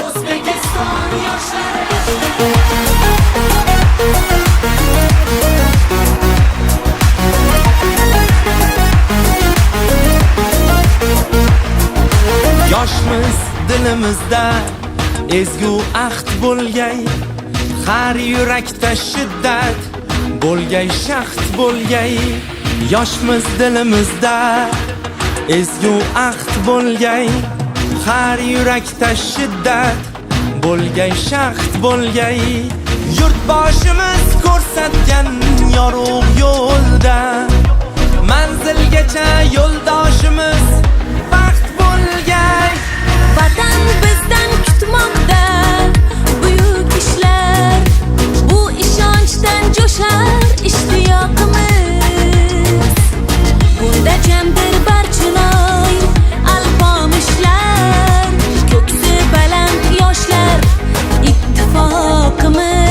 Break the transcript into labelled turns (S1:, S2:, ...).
S1: O'zbekiston yoshlari yoshmiz dilimizda ezgu ahd bo'lgay, har yurakda shiddat bo'lgay, shaxt bo'lgay. Yoshmiz dilimizda ezgu ahd bo'lgay, har yurakda shiddat bo'lgay, shaxt bo'lgay. Yurtboshimiz ko'rsatgan yorug' yo'lda manzilgacha yo'ldoshimiz baxt bo'lgay.
S2: Vatan bizdan kutmoqda buyuk ishlar, bu ishonchdan jo'shar ishtiyoqimiz. Bunda jamdir barchinoy alpomishlar, ko'ksi baland yoshlar ittifoqimiz.